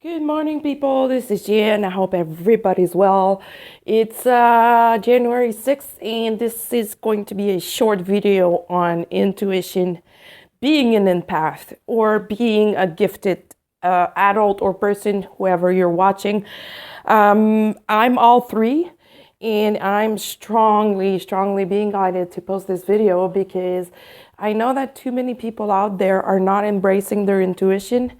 Good morning, people. This is Jan. I hope everybody's well. It's January 6th, and this is going to be a short video on intuition, being an empath, or being a gifted adult or person, whoever you're watching. I'm all three, and I'm strongly being guided to post this video because I know that too many people out there are not embracing their intuition,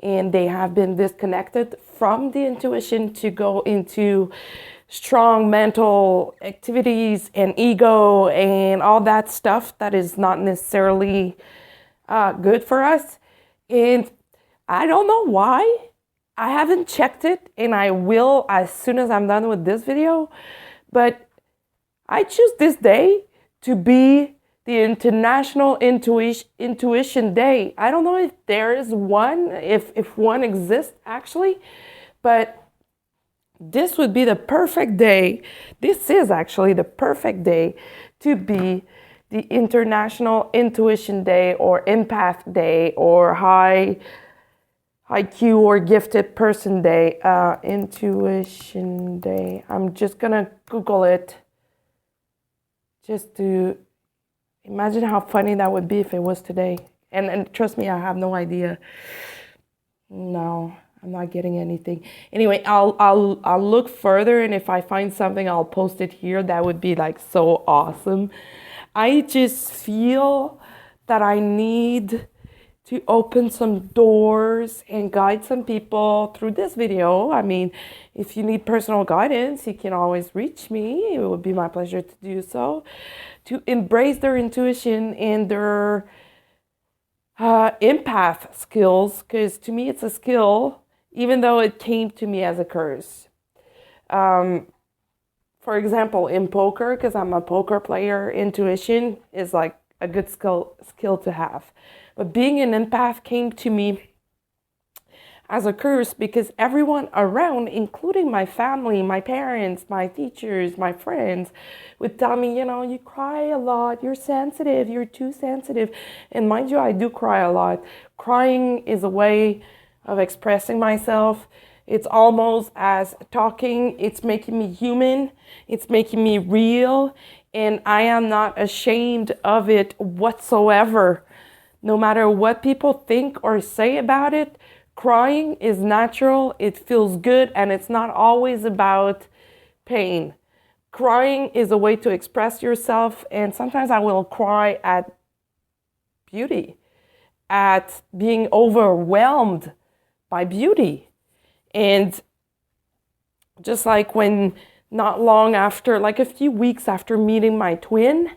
and they have been disconnected from the intuition to go into strong mental activities and ego and all that stuff that is not necessarily good for us. And I don't know why. I haven't checked it, and I will as soon as I'm done with this video. But I choose this day to be the International Intuition Day. I don't know if there is one, if one exists actually, but this would be the perfect day. This is actually the perfect day to be the International Intuition Day or Empath Day or High IQ or Gifted Person Day. Intuition Day. I'm just gonna Google it just to imagine how funny that would be if it was today. And trust me, I have no idea. No, I'm not getting anything. Anyway, I'll look further, and if I find something, I'll post it here. That would be like so awesome. I just feel that I need to open some doors and guide some people through this video. I mean, if you need personal guidance, you can always reach me. It would be my pleasure to do so. To embrace their intuition and their empath skills, because to me it's a skill, even though it came to me as a curse. For example, in poker, because I'm a poker player, intuition is like a good skill to have. But being an empath came to me as a curse because everyone around, including my family, my parents, my teachers, my friends, would tell me, you cry a lot, you're sensitive, you're too sensitive. And mind you, I do cry a lot. Crying is a way of expressing myself. It's almost as talking. It's making me human. It's making me real. And I am not ashamed of it whatsoever. No matter what people think or say about it, crying is natural, it feels good, and it's not always about pain. Crying is a way to express yourself, and sometimes I will cry at beauty, at being overwhelmed by beauty. And just like when not long after, like a few weeks after meeting my twin,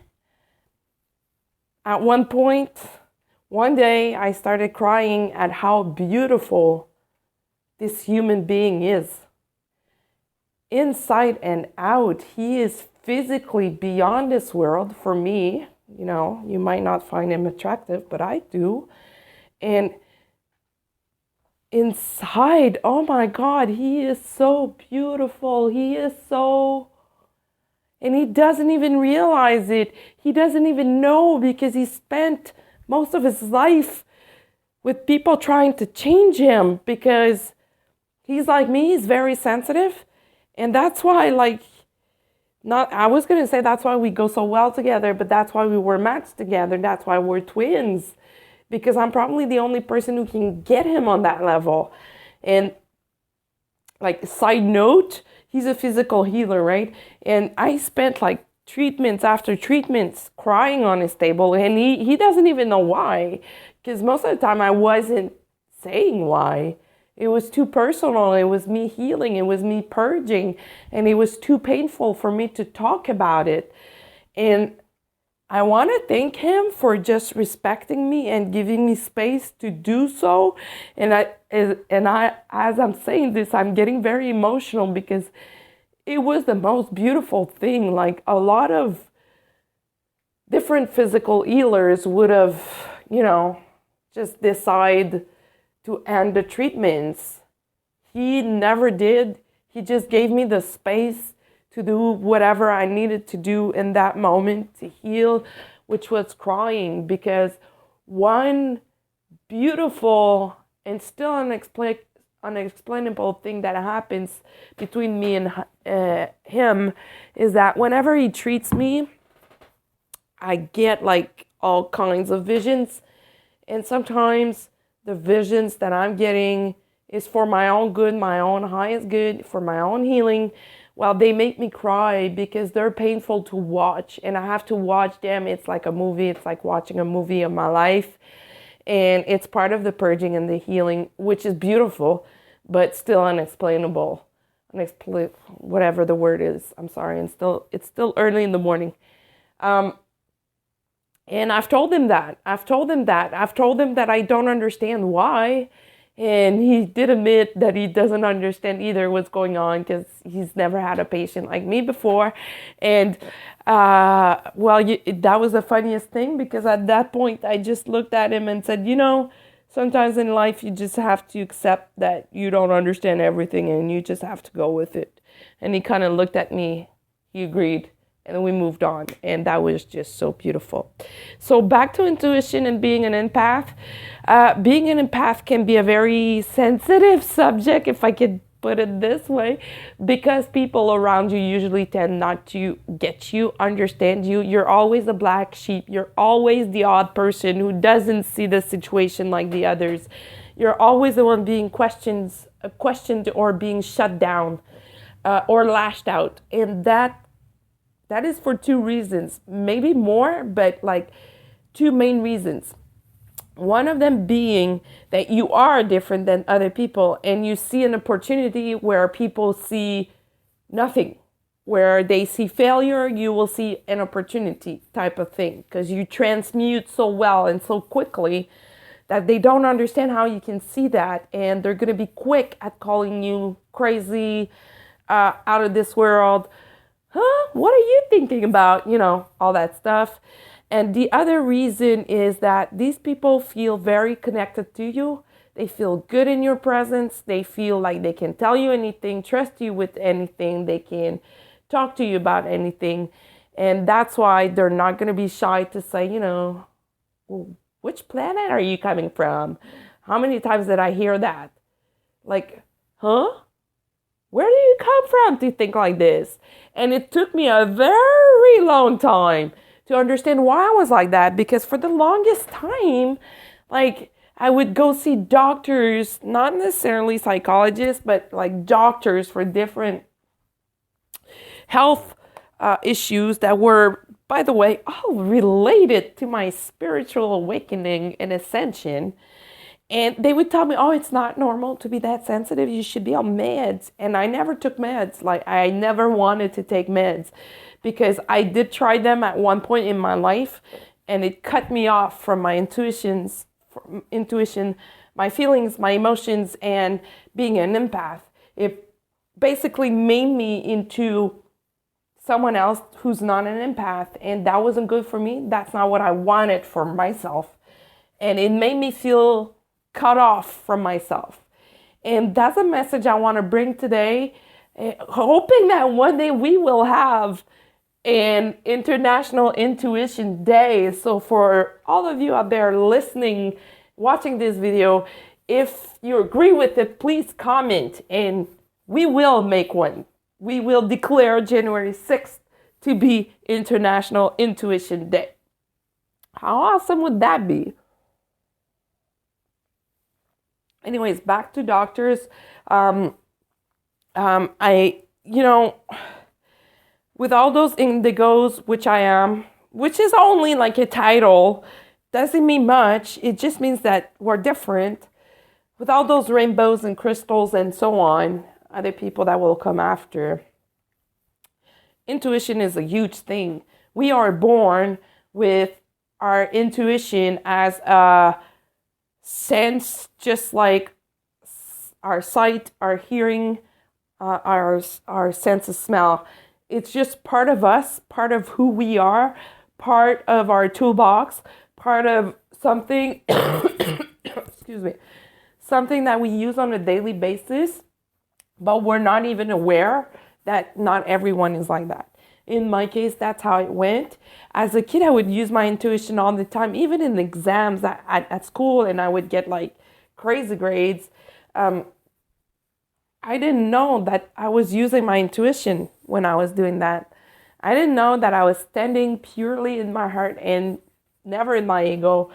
at one point, one day I started crying at how beautiful this human being is. Inside and out, he is physically beyond this world for me. You might not find him attractive, but I do. And inside, oh my God, he is so beautiful. And he doesn't even realize it. He doesn't even know because he spent most of his life with people trying to change him because he's like me, he's very sensitive. And that's why, I was going to say that's why we go so well together, but that's why we were matched together. That's why we're twins, because I'm probably the only person who can get him on that level. And side note, he's a physical healer, right? And I spent treatments after treatments crying on his table, and he doesn't even know why, because most of the time I wasn't saying why. It was too personal. It was me healing. It was me purging, and it was too painful for me to talk about it. And I want to thank him for just respecting me and giving me space to do so. And I as I'm saying this, I'm getting very emotional because it was the most beautiful thing. Like, a lot of different physical healers would have, just decide to end the treatments. He never did. He just gave me the space to do whatever I needed to do in that moment to heal, which was crying, because one beautiful and still unexplainable thing that happens between me and him is that whenever he treats me, I get like all kinds of visions. And sometimes the visions that I'm getting is for my own good, my own highest good, for my own healing. Well, they make me cry because they're painful to watch, and I have to watch them. It's like a movie. It's like watching a movie of my life. And it's part of the purging and the healing, which is beautiful, but still unexplainable. Whatever the word is. I'm sorry. And it's still early in the morning. And I've told him that. I've told him that I don't understand why. And he did admit that he doesn't understand either what's going on because he's never had a patient like me before. And, that was the funniest thing because at that point, I just looked at him and said, sometimes in life, you just have to accept that you don't understand everything and you just have to go with it. And he kind of looked at me. He agreed. And then we moved on. And that was just so beautiful. So back to intuition and being an empath. Being an empath can be a very sensitive subject, if I could put it this way, because people around you usually tend not to get you, understand you. You're always the black sheep. You're always the odd person who doesn't see the situation like the others. You're always the one being questioned or being shut down or lashed out. And that is for two reasons, maybe more, but like two main reasons. One of them being that you are different than other people and you see an opportunity where people see nothing. Where they see failure, you will see an opportunity type of thing because you transmute so well and so quickly that they don't understand how you can see that, and they're going to be quick at calling you crazy, out of this world. What are you thinking about? All that stuff. And the other reason is that these people feel very connected to you. They feel good in your presence. They feel like they can tell you anything, trust you with anything. They can talk to you about anything. And that's why they're not going to be shy to say, well, which planet are you coming from? How many times did I hear that? Like, huh? Where do you come from to think like this? And it took me a very long time to understand why I was like that. Because for the longest time, like I would go see doctors, not necessarily psychologists, but like doctors for different health issues that were, by the way, all related to my spiritual awakening and ascension. And they would tell me, oh, it's not normal to be that sensitive. You should be on meds. And I never took meds. Like I never wanted to take meds because I did try them at one point in my life and it cut me off from my intuition, my feelings, my emotions, and being an empath. It basically made me into someone else who's not an empath. And that wasn't good for me. That's not what I wanted for myself. And it made me feel cut off from myself. And that's a message I want to bring today, hoping that one day we will have an International Intuition Day. So for all of you out there listening, watching this video, if you agree with it, please comment and we will make one. We will declare January 6th to be International Intuition Day. How awesome would that be? Anyways, back to doctors. With all those indigos, which I am, which is only like a title, doesn't mean much. It just means that we're different. With all those rainbows and crystals and so on, other people that will come after. Intuition is a huge thing. We are born with our intuition as a sense, just like our sight, our hearing, our sense of smell. It's just part of us, part of who we are, part of our toolbox, part of something, excuse me, something that we use on a daily basis, but we're not even aware that not everyone is like that. In my case, that's how it went. As a kid, I would use my intuition all the time, even in exams at school, and I would get like crazy grades. I didn't know that I was using my intuition when I was doing that. I didn't know that I was standing purely in my heart and never in my ego,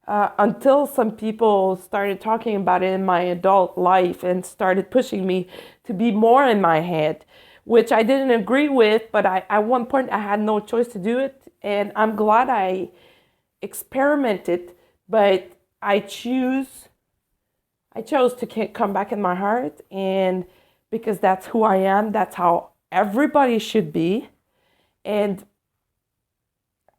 until some people started talking about it in my adult life and started pushing me to be more in my head, which I didn't agree with, but at one point I had no choice to do it. And I'm glad I experimented, but I chose to come back in my heart, and because that's who I am, that's how everybody should be. And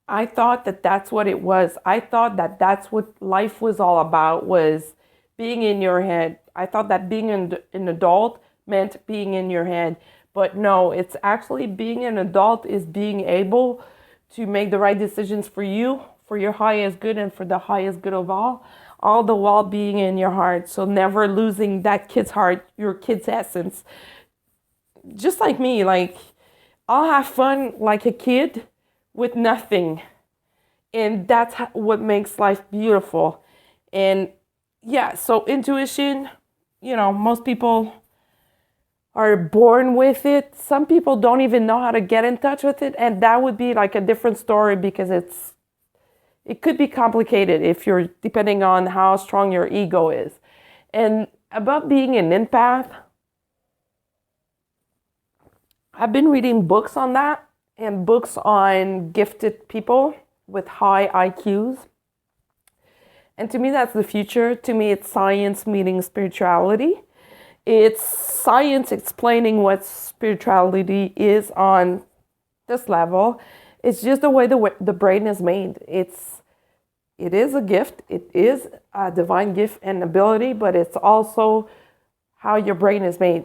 I thought that that's what it was. I thought that that's what life was all about, was being in your head. I thought that being an adult meant being in your head. But no, it's actually being an adult is being able to make the right decisions for you, for your highest good and for the highest good of all the while being in your heart. So never losing that kid's heart, your kid's essence. Just like me, like I'll have fun like a kid with nothing. And that's what makes life beautiful. And yeah, so intuition, most people are born with it. Some people don't even know how to get in touch with it. And that would be like a different story, because it could be complicated if you're depending on how strong your ego is. And about being an empath, I've been reading books on that and books on gifted people with high IQs. And to me, that's the future. To me, it's science meeting spirituality. It's science explaining what spirituality is on this level. It's just the way the brain is made. It is a gift. It is a divine gift and ability, but it's also how your brain is made.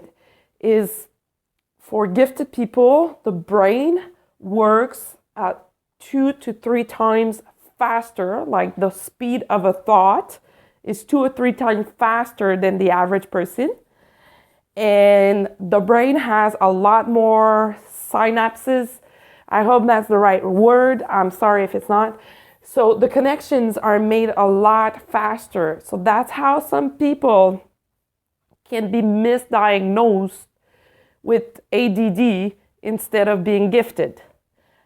For gifted people, the brain works at 2 to 3 times faster, like the speed of a thought is 2 or 3 times faster than the average person. And the brain has a lot more synapses. I hope that's the right word. I'm sorry if it's not. So the connections are made a lot faster. So that's how some people can be misdiagnosed with ADD instead of being gifted.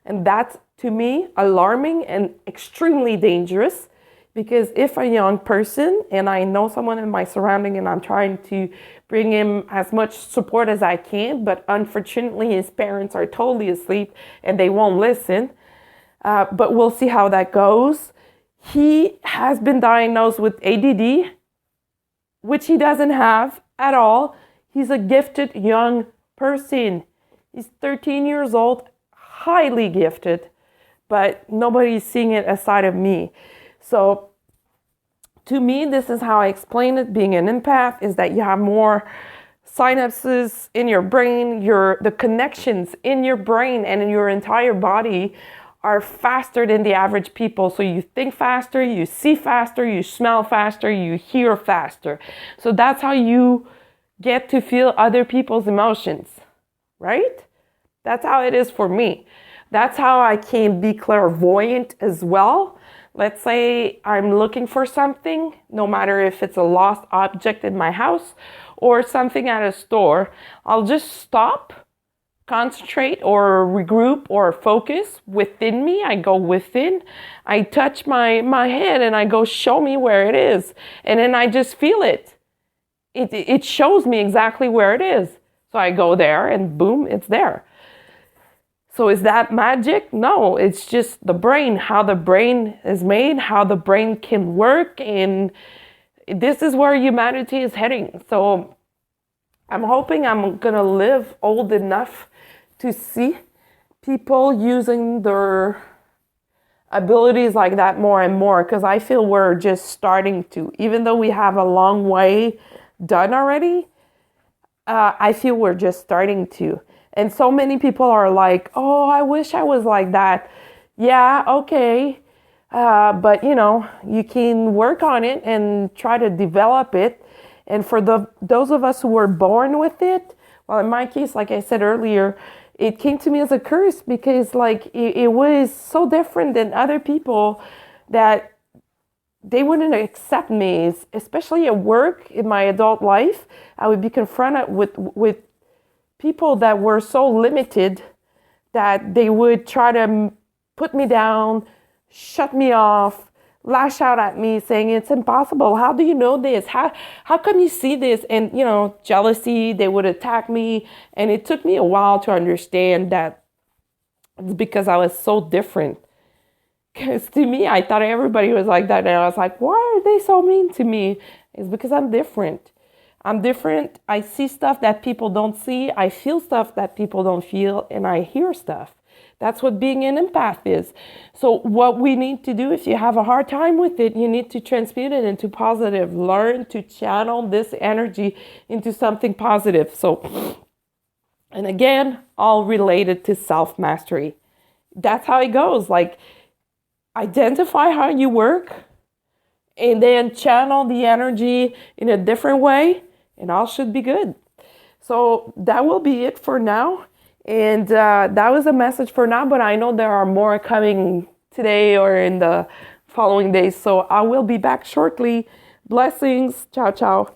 And that's, to me, alarming and extremely dangerous, because if a young person, and I know someone in my surrounding and I'm trying to bring him as much support as I can, but unfortunately his parents are totally asleep and they won't listen, but we'll see how that goes. He has been diagnosed with ADD, which he doesn't have at all. He's a gifted young person. He's 13 years old, highly gifted, but nobody's seeing it aside of me. So to me, this is how I explain it. Being an empath is that you have more synapses in your brain. The connections in your brain and in your entire body are faster than the average people. So you think faster, you see faster, you smell faster, you hear faster. So that's how you get to feel other people's emotions, right? That's how it is for me. That's how I can be clairvoyant as well. Let's say I'm looking for something, no matter if it's a lost object in my house or something at a store. I'll just stop, concentrate or regroup or focus within me. I go within, I touch my head and I go, show me where it is. And then I just feel it. It shows me exactly where it is. So I go there and boom, it's there. So is that magic? No, it's just the brain, how the brain is made, how the brain can work. And this is where humanity is heading. So I'm hoping I'm going to live old enough to see people using their abilities like that more and more, because I feel we're just starting to, even though we have a long way done already, I feel we're just starting to. And so many people are like, oh, I wish I was like that. Yeah, okay. But, you can work on it and try to develop it. And for those of us who were born with it, well, in my case, like I said earlier, it came to me as a curse, because it was so different than other people that they wouldn't accept me, especially at work in my adult life. I would be confronted with people that were so limited that they would try to put me down, shut me off, lash out at me saying it's impossible. How do you know this? How come you see this? And jealousy, they would attack me. And it took me a while to understand that it's because I was so different. Because to me, I thought everybody was like that. And I was like, why are they so mean to me? It's because I'm different. I'm different. I see stuff that people don't see. I feel stuff that people don't feel. And I hear stuff. That's what being an empath is. So what we need to do, if you have a hard time with it, you need to transmute it into positive. Learn to channel this energy into something positive. So, and again, all related to self-mastery. That's how it goes. Like, identify how you work and then channel the energy in a different way, and all should be good. So that will be it for now. And that was a message for now, but I know there are more coming today or in the following days. So I will be back shortly. Blessings. Ciao, ciao.